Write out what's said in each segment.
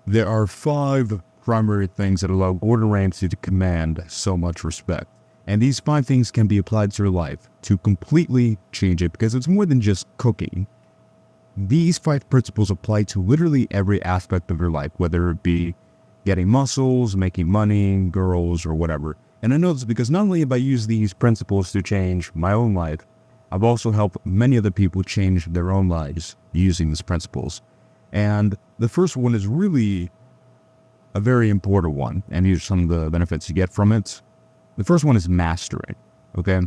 There are 5 primary things that allow Gordon Ramsay to command so much respect. And these 5 things can be applied to your life to completely change it, because it's more than just cooking. These 5 principles apply to literally every aspect of your life, whether it be getting muscles, making money, girls, or whatever. And I know this because not only have I used these principles to change my own life, I've also helped many other people change their own lives using these principles. And the first one is really a very important one, and here's some of the benefits you get from it. The first one is mastering, okay?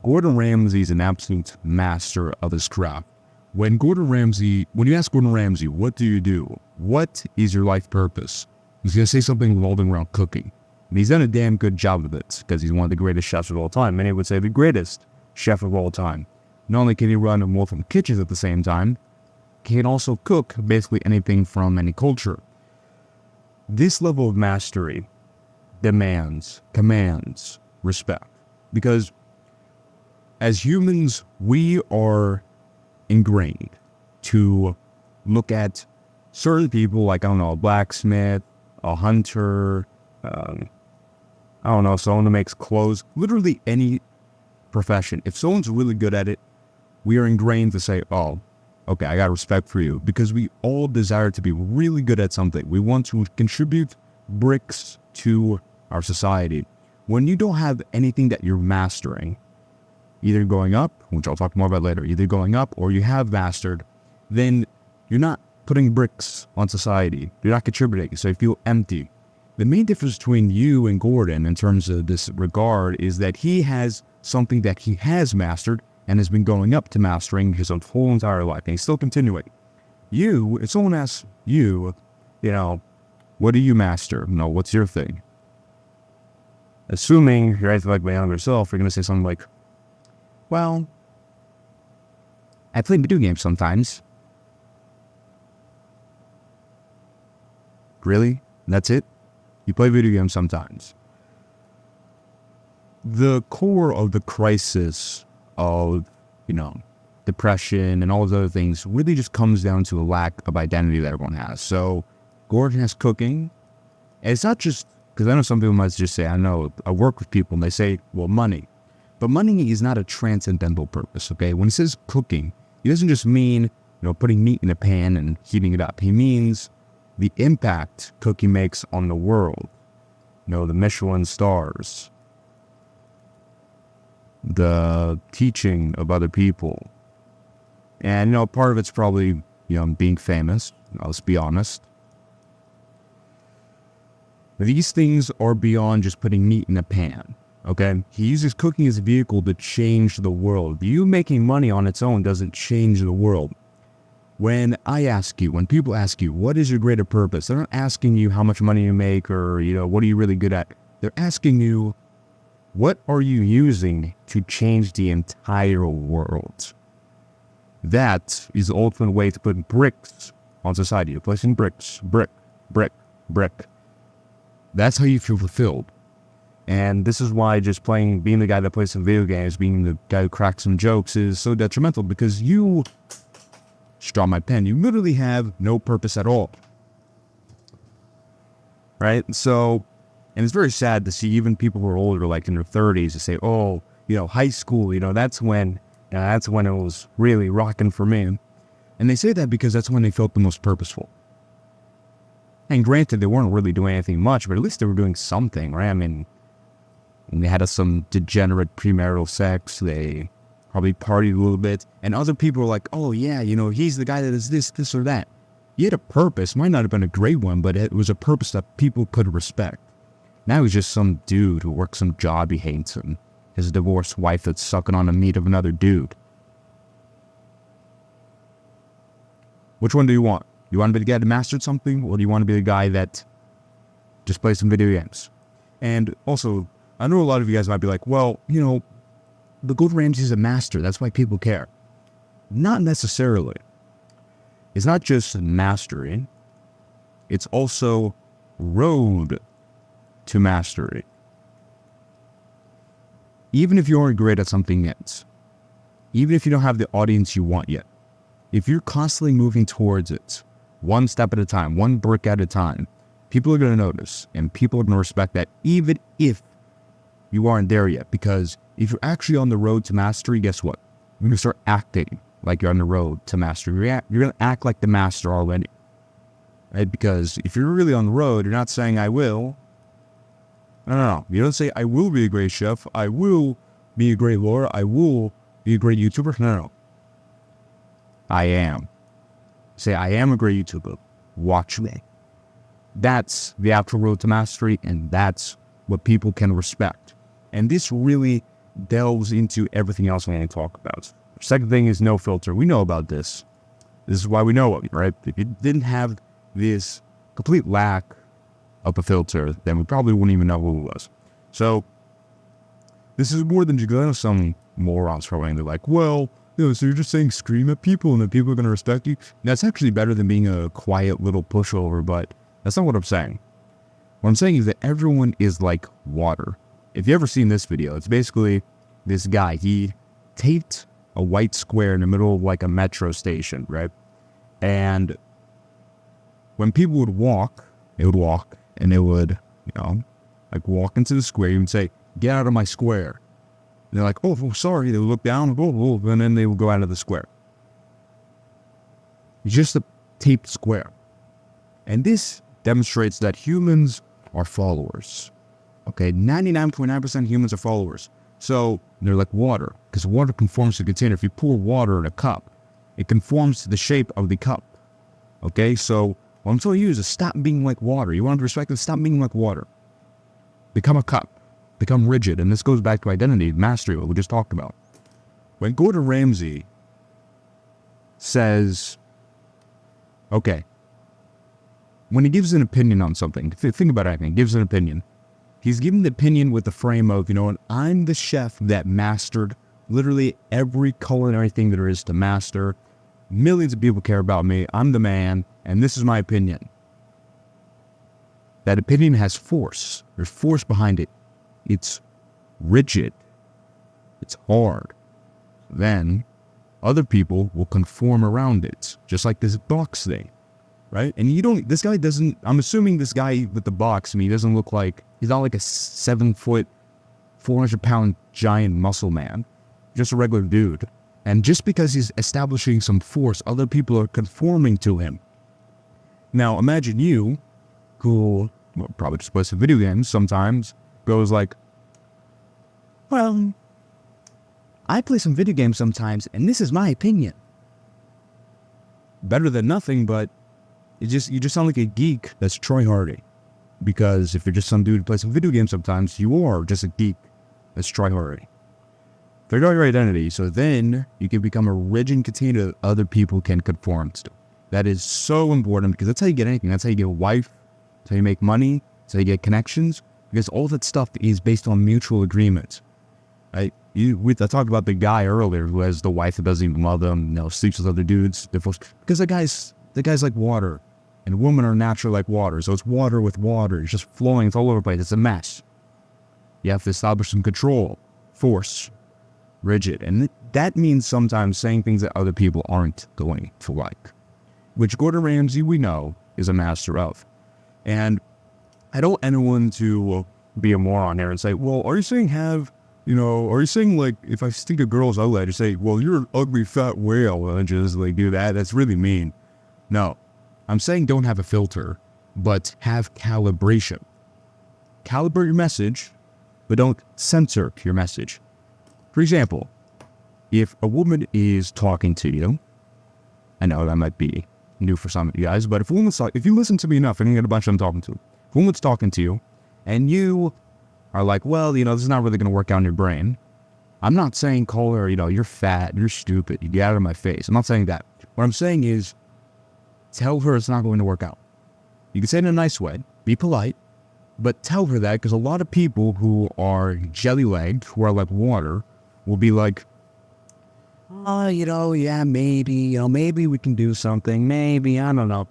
Gordon Ramsay is an absolute master of his craft. When you ask Gordon Ramsay, what do you do? What is your life purpose? He's going to say something revolving around cooking. And he's done a damn good job of it, because he's one of the greatest chefs of all time. Many would say the greatest chef of all time. Not only can he run multiple kitchens at the same time, he can also cook basically anything from any culture. This level of mastery commands respect. Because as humans, we are ingrained to look at certain people like, I don't know, a blacksmith, a hunter, someone who makes clothes, literally any profession. If someone's really good at it, we are ingrained to say, oh, okay, I got respect for you, because we all desire to be really good at something. We want to contribute bricks to our society. When you don't have anything that you're mastering, either going up, which I'll talk more about later, either going up or you have mastered, then you're not putting bricks on society. You're not contributing, so you feel empty. The main difference between you and Gordon in terms of this regard is that he has something that he has mastered and has been going up to mastering his whole entire life, and he's still continuing. You, if someone asks you, what do you master? What's your thing? Assuming you're acting like my younger self, you're going to say something like, well, I play video games sometimes. Really? That's it? You play video games sometimes. The core of the crisis of, depression and all those other things really just comes down to a lack of identity that everyone has. So Gordon has cooking. And it's not just, because I know some people might just say, I work with people and they say, well, money. But money is not a transcendental purpose, okay? When he says cooking, he doesn't just mean, putting meat in a pan and heating it up. He means the impact cooking makes on the world. The Michelin stars, the teaching of other people. And, part of it's probably, being famous. Let's be honest. These things are beyond just putting meat in a pan, okay? He uses cooking as a vehicle to change the world. You making money on its own doesn't change the world. When people ask you, what is your greater purpose? They're not asking you how much money you make or, what are you really good at? They're asking you, what are you using to change the entire world? That is the ultimate way to put bricks on society. You're placing bricks, brick, brick, brick. That's how you feel fulfilled. And this is why just being the guy that plays some video games, being the guy who cracks some jokes is so detrimental, because you, straw my pen, you literally have no purpose at all. Right? So, and it's very sad to see even people who are older, like in their 30s, to say, oh, high school, that's when it was really rocking for me. And they say that because that's when they felt the most purposeful. And granted, they weren't really doing anything much, but at least they were doing something, right? I mean, they had some degenerate premarital sex. They probably partied a little bit. And other people were like, oh yeah, he's the guy that is this or that. He had a purpose. Might not have been a great one, but it was a purpose that people could respect. Now he's just some dude who works some job he hates, and his divorced wife that's sucking on the meat of another dude. Which one do you want? You want to be the guy that mastered something, or do you want to be the guy that just plays some video games? And also, I know a lot of you guys might be like, well, the Gordon Ramsay is a master. That's why people care. Not necessarily. It's not just mastery. It's also road to mastery. Even if you aren't great at something yet, even if you don't have the audience you want yet, if you're constantly moving towards it, one step at a time, one brick at a time, people are going to notice, and people are going to respect that, even if you aren't there yet. Because if you're actually on the road to mastery, guess what? You're going to start acting like you're on the road to mastery. You're going to act like the master already. Right? Because if you're really on the road, you're not saying, I will. No. You don't say, I will be a great chef. I will be a great lawyer. I will be a great YouTuber. No. I am. Say, I am a great YouTuber. Watch me. That's the actual road to mastery, and that's what people can respect. And this really delves into everything else we're going to talk about. Second thing is no filter. We know about this. This is why we know it, right? If you didn't have this complete lack of a filter, then we probably wouldn't even know who it was. So this is more than just, I know some morons probably, they're like, well, so you're just saying scream at people and then people are going to respect you? That's actually better than being a quiet little pushover, but that's not what I'm saying. What I'm saying is that everyone is like water. If you ever seen this video, it's basically this guy. He taped a white square in the middle of like a metro station, right? And when people would walk, they would walk and they would, like walk into the square. You would say, get out of my square. And they're like, oh, sorry. They would look down, and then they would go out of the square. It's just a taped square. And this demonstrates that humans are followers. Okay, 99.9% of humans are followers. So they're like water, because water conforms to the container. If you pour water in a cup, it conforms to the shape of the cup. Okay, so what I'm telling you is to stop being like water. You want to respect it, stop being like water. Become a cup. Become rigid. And this goes back to identity, mastery, what we just talked about. When Gordon Ramsay says, okay, when he gives an opinion on something, think about anything, gives an opinion. He's giving the opinion with the frame of, I'm the chef that mastered literally every culinary thing there is to master. Millions of people care about me. I'm the man, and this is my opinion. That opinion has force. There's force behind it. It's rigid. It's hard. Then other people will conform around it, just like this box thing, right? And I'm assuming this guy with the box, he doesn't look like, he's not like a 7 foot, 400 pound giant muscle man, just a regular dude. And just because he's establishing some force, other people are conforming to him. Now imagine you, who probably just plays some video games sometimes, goes like, well, I play some video games sometimes, and this is my opinion. Better than nothing, but you just sound like a geek that's tryharding. Because if you're just some dude who plays some video games sometimes, you are just a geek that's tryharding. Figure out your identity, so then you can become a rigid container that other people can conform to. That is so important, because that's how you get anything. That's how you get a wife, that's how you make money, that's how you get connections, because all that stuff is based on mutual agreements. Right? I talked about the guy earlier who has the wife that doesn't even love them, sleeps with other dudes. Because the guy's like water, and women are naturally like water. So it's water with water. It's just flowing. It's all over the place. It's a mess. You have to establish some control, force, rigid. And that means sometimes saying things that other people aren't going to like, which Gordon Ramsay, we know, is a master of. And I don't want anyone to be a moron here and say, well, are you saying like, if I stick a girl's ugly, I just say, well, you're an ugly fat whale, and just like do that? That's really mean. No, I'm saying don't have a filter, but have calibration. Calibrate your message, but don't censor your message. For example, if a woman is talking to you, I know that might be new for some of you guys, but if you listen to me enough, and you get a bunch of them talking to you, if a woman's talking to you, and you are like, well, this is not really going to work out in your brain. I'm not saying call her, you're fat, you're stupid, you get out of my face. I'm not saying that. What I'm saying is tell her it's not going to work out. You can say it in a nice way, be polite, but tell her that, because a lot of people who are jelly-legged, who are like water, will be like, oh, yeah, maybe we can do something, maybe, I don't know.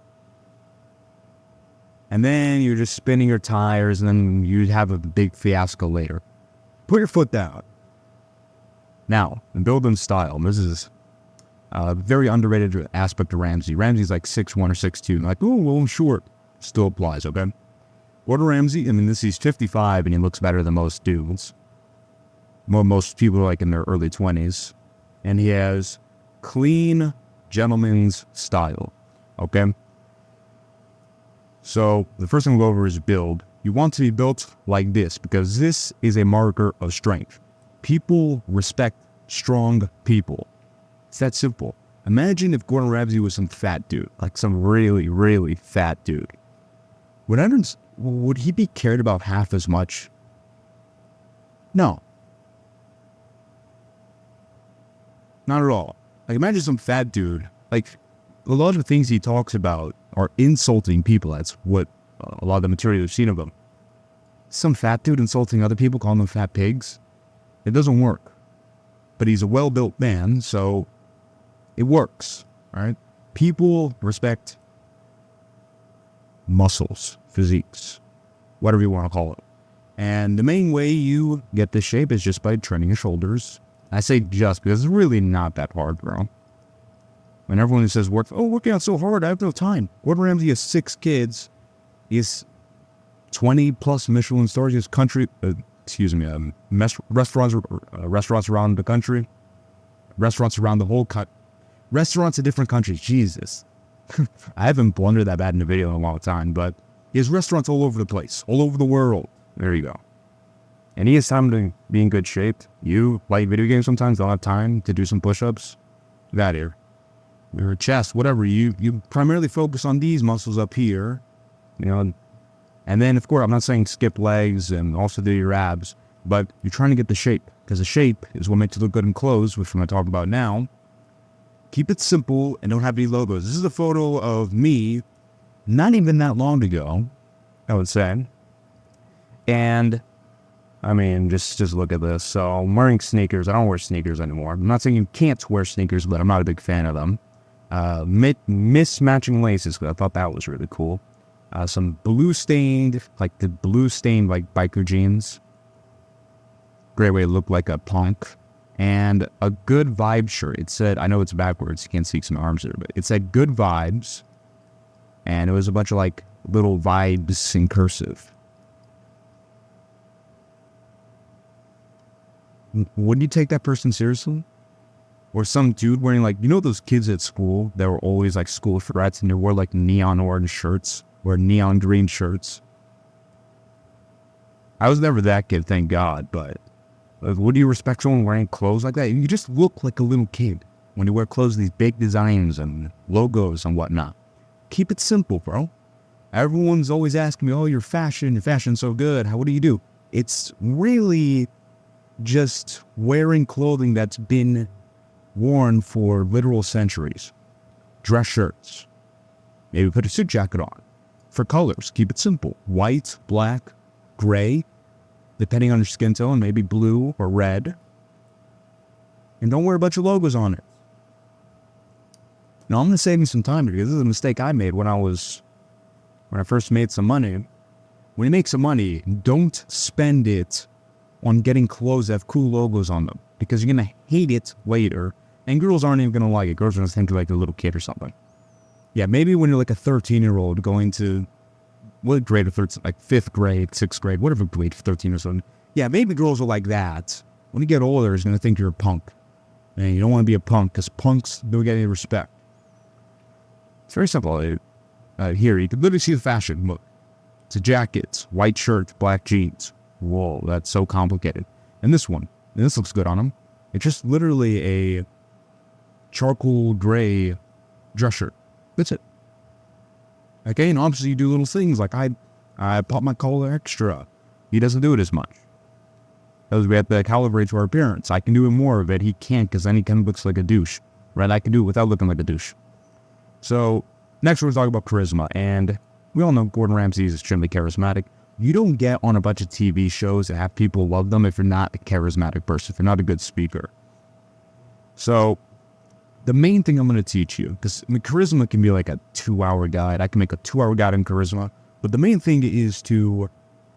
And then you're just spinning your tires, and then you have a big fiasco later. Put your foot down. Now, in building style, this is, Very underrated aspect of Ramsay. Ramsay's like 6'1" or 6'2". Like, oh, well, I'm short. Still applies, okay? Gordon Ramsay, I mean, he's 55 and he looks better than most dudes. Most people are like in their early 20s. And he has clean gentleman's style, okay? So the first thing we'll go over is build. You want to be built like this because this is a marker of strength. People respect strong people. It's that simple. Imagine if Gordon Ramsay was some fat dude, like some really, really fat dude. Would he be cared about half as much? No. Not at all. Like, imagine some fat dude. Like, a lot of the things he talks about are insulting people. That's what a lot of the material we've seen of him. Some fat dude insulting other people, calling them fat pigs. It doesn't work. But he's a well-built man, so it works. All right? People respect muscles, physiques, whatever you want to call it. And the main way you get this shape is just by training your shoulders. I say just because it's really not that hard, bro. When everyone who says, working out so hard, I have no time. Gordon Ramsay has 6 kids. He has 20 plus Michelin stars. He has restaurants around the country. Restaurants around the whole country. Restaurants in different countries. Jesus. I haven't blundered that bad in a video in a long time, but he has restaurants all over the place, all over the world. There you go. And he has time to be in good shape. You play video games sometimes, don't have time to do some push-ups. That here. Your chest, whatever. You primarily focus on these muscles up here. You know, and then, of course, I'm not saying skip legs and also do your abs, but you're trying to get the shape. Because the shape is what makes you look good in clothes, which I'm going to talk about now. Keep it simple and don't have any logos. This is a photo of me not even that long ago, I would say. And, I mean, just look at this. So I'm wearing sneakers. I don't wear sneakers anymore. I'm not saying you can't wear sneakers, but I'm not a big fan of them. Mismatching laces, because I thought that was really cool. Some blue-stained biker jeans. Great way to look like a punk. And a good vibe shirt. It said, I know it's backwards, you can't see some arms there, but it said good vibes. And it was a bunch of like little vibes in cursive. Wouldn't you take that person seriously? Or some dude wearing like, you know those kids at school that were always like school frats and they wore like neon orange shirts or neon green shirts? I was never that kid, thank God, but would you respect someone wearing clothes like that? You just look like a little kid when you wear clothes with these big designs and logos and whatnot. Keep it simple, bro. Everyone's always asking me, oh, your fashion's so good. What do you do? It's really just wearing clothing that's been worn for literal centuries. Dress shirts. Maybe put a suit jacket on. For colors, keep it simple. White, black, gray. Depending on your skin tone, maybe blue or red. And don't wear a bunch of logos on it. Now, I'm going to save you some time because this is a mistake I made when I first made some money. When you make some money, don't spend it on getting clothes that have cool logos on them because you're going to hate it later. And girls aren't even going to like it. Girls are going to think you're like a little kid or something. Yeah, maybe when you're like a 13-year-old going to what grade of 13, like 5th grade, 6th grade, whatever grade, 13 or something. Yeah, maybe girls are like that. When you get older, it's going to think you're a punk. And you don't want to be a punk because punks don't get any respect. It's very simple. Here, you can literally see the fashion. Look, it's a jacket, white shirt, black jeans. Whoa, that's so complicated. And this one, this looks good on him. It's just literally a charcoal gray dress shirt. That's it. Okay, and obviously you do little things like I pop my collar extra. He doesn't do it as much. Because we have to calibrate to our appearance. I can do more of it. He can't because then he kind of looks like a douche. Right? I can do it without looking like a douche. So, next we're talking about charisma. And we all know Gordon Ramsay is extremely charismatic. You don't get on a bunch of TV shows that have people love them if you're not a charismatic person, if you're not a good speaker. So, the main thing I'm going to teach you, because charisma can be like a 2-hour guide. I can make a 2-hour guide on charisma. But the main thing is to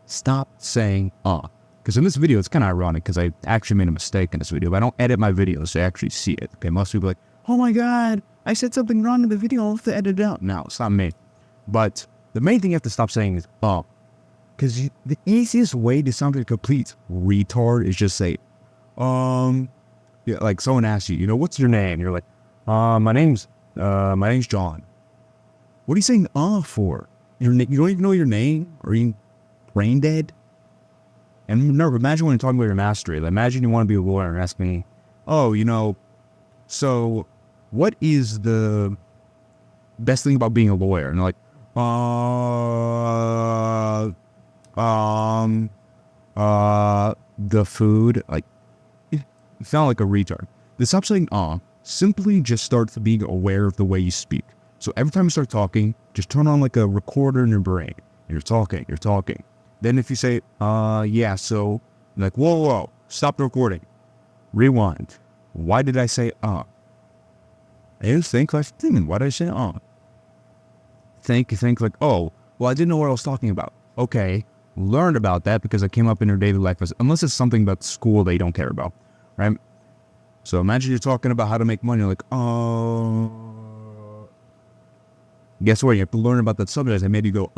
stop saying, Because in this video, it's kind of ironic because I actually made a mistake in this video. But I don't edit my videos so I actually see it. Okay, most people are like, oh my God, I said something wrong in the video, I'll have to edit it out. No, it's not me. But the main thing you have to stop saying is, because the easiest way to sound like a complete retard is just say, yeah, like someone asks you, what's your name? You're like, my name's John. What are you saying, for? You don't even know your name? Are you brain dead? And no, imagine when you're talking about your mastery. Like, imagine you want to be a lawyer and ask me, so what is the best thing about being a lawyer? And they're like, the food. Like, you sound like a retard. The stop saying simply just start being aware of the way you speak. So every time you start talking, just turn on like a recorder in your brain. And you're talking. Then if you say, yeah, so, like, whoa, stop the recording. Rewind. Why did I say, I didn't think like, why did I say, Think like, oh, well, I didn't know what I was talking about. Okay, learn about that because it came up in your daily life, unless it's something about school that you don't care about, right? So imagine you're talking about how to make money, you're like, guess what? You have to learn about that subject that made you go,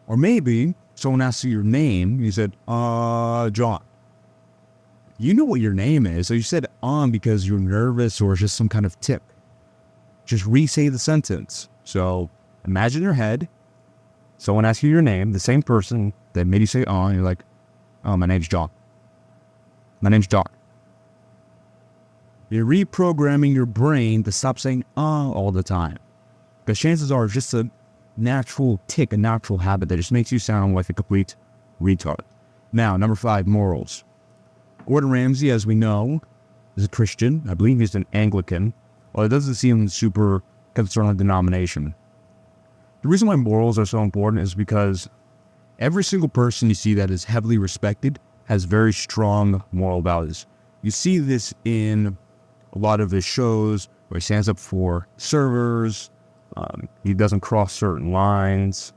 Or maybe someone asks you your name, and you said, John. You know what your name is, so you said because you're nervous or it's just some kind of tick. Just re-say the sentence. So imagine your head, someone asks you your name, the same person that made you say and you're like, my name's John. My name's John. You're reprogramming your brain to stop saying all the time. Because chances are it's just a natural tick, a natural habit that just makes you sound like a complete retard. Now, number 5, morals. Gordon Ramsay, as we know, is a Christian. I believe he's an Anglican. Well, it doesn't seem super concerned with denomination. The reason why morals are so important is because every single person you see that is heavily respected has very strong moral values. You see this in a lot of his shows where he stands up for servers. He doesn't cross certain lines.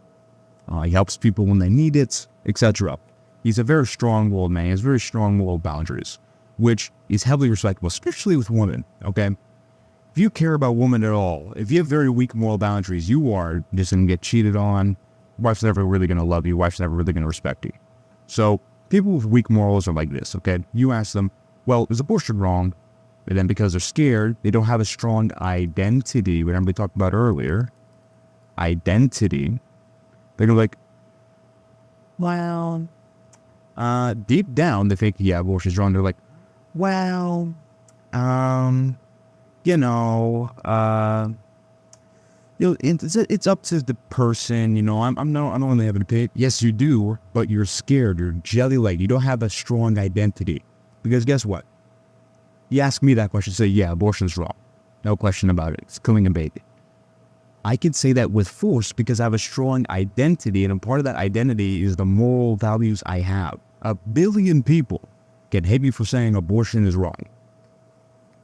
He helps people when they need it, etc. He's a very strong-willed man. He has very strong moral boundaries, which is heavily respectable, especially with women, okay? If you care about women at all, if you have very weak moral boundaries, you are just going to get cheated on. Wife's never really going to love you. Wife's never really going to respect you. So people with weak morals are like this, okay? You ask them, well, is abortion wrong? And then because they're scared, they don't have a strong identity, whatever we talked about earlier. Identity. They're going to be like, well, deep down, they think, yeah, abortion's wrong. They're like, well, it's up to the person, I don't really have an opinion. Yes, you do, but you're scared. You're jelly-like. You don't have a strong identity. Because guess what? You ask me that question, say, yeah, abortion's wrong. No question about it. It's killing a baby. I can say that with force because I have a strong identity, and a part of that identity is the moral values I have. 1 billion people can hate me for saying abortion is wrong.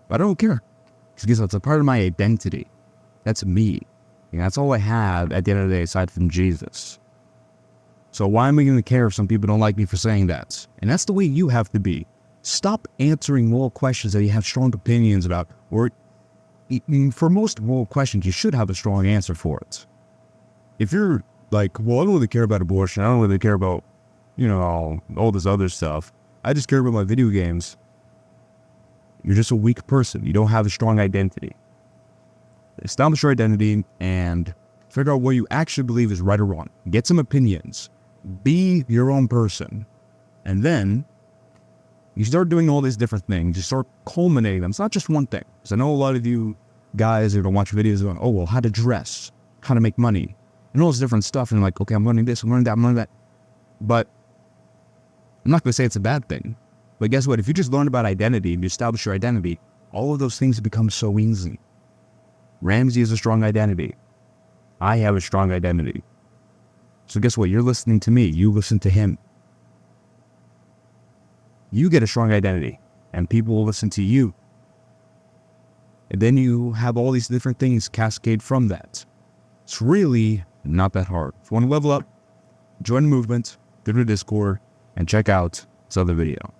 But I don't care. Because it's a part of my identity. That's me. And that's all I have at the end of the day aside from Jesus. So why am I going to care if some people don't like me for saying that? And that's the way you have to be. Stop answering moral questions that you have strong opinions about. Or for most moral questions, you should have a strong answer for it. If you're like, well, I don't really care about abortion. I don't really care about, all this other stuff. I just care about my video games. You're just a weak person. You don't have a strong identity. Establish your identity and figure out what you actually believe is right or wrong. Get some opinions. Be your own person. And then you start doing all these different things. You start culminating them. It's not just one thing. Because I know a lot of you guys are going to watch videos going, oh, well, how to dress, how to make money, and all this different stuff. And like, okay, I'm learning this, I'm learning that, I'm learning that. But I'm not going to say it's a bad thing. But guess what? If you just learn about identity and you establish your identity, all of those things become so easy. Ramsay has a strong identity. I have a strong identity. So guess what? You're listening to me. You listen to him. You get a strong identity, and people will listen to you. And then you have all these different things cascade from that. It's really not that hard. If you want to level up, join the movement, go to the Discord, and check out this other video.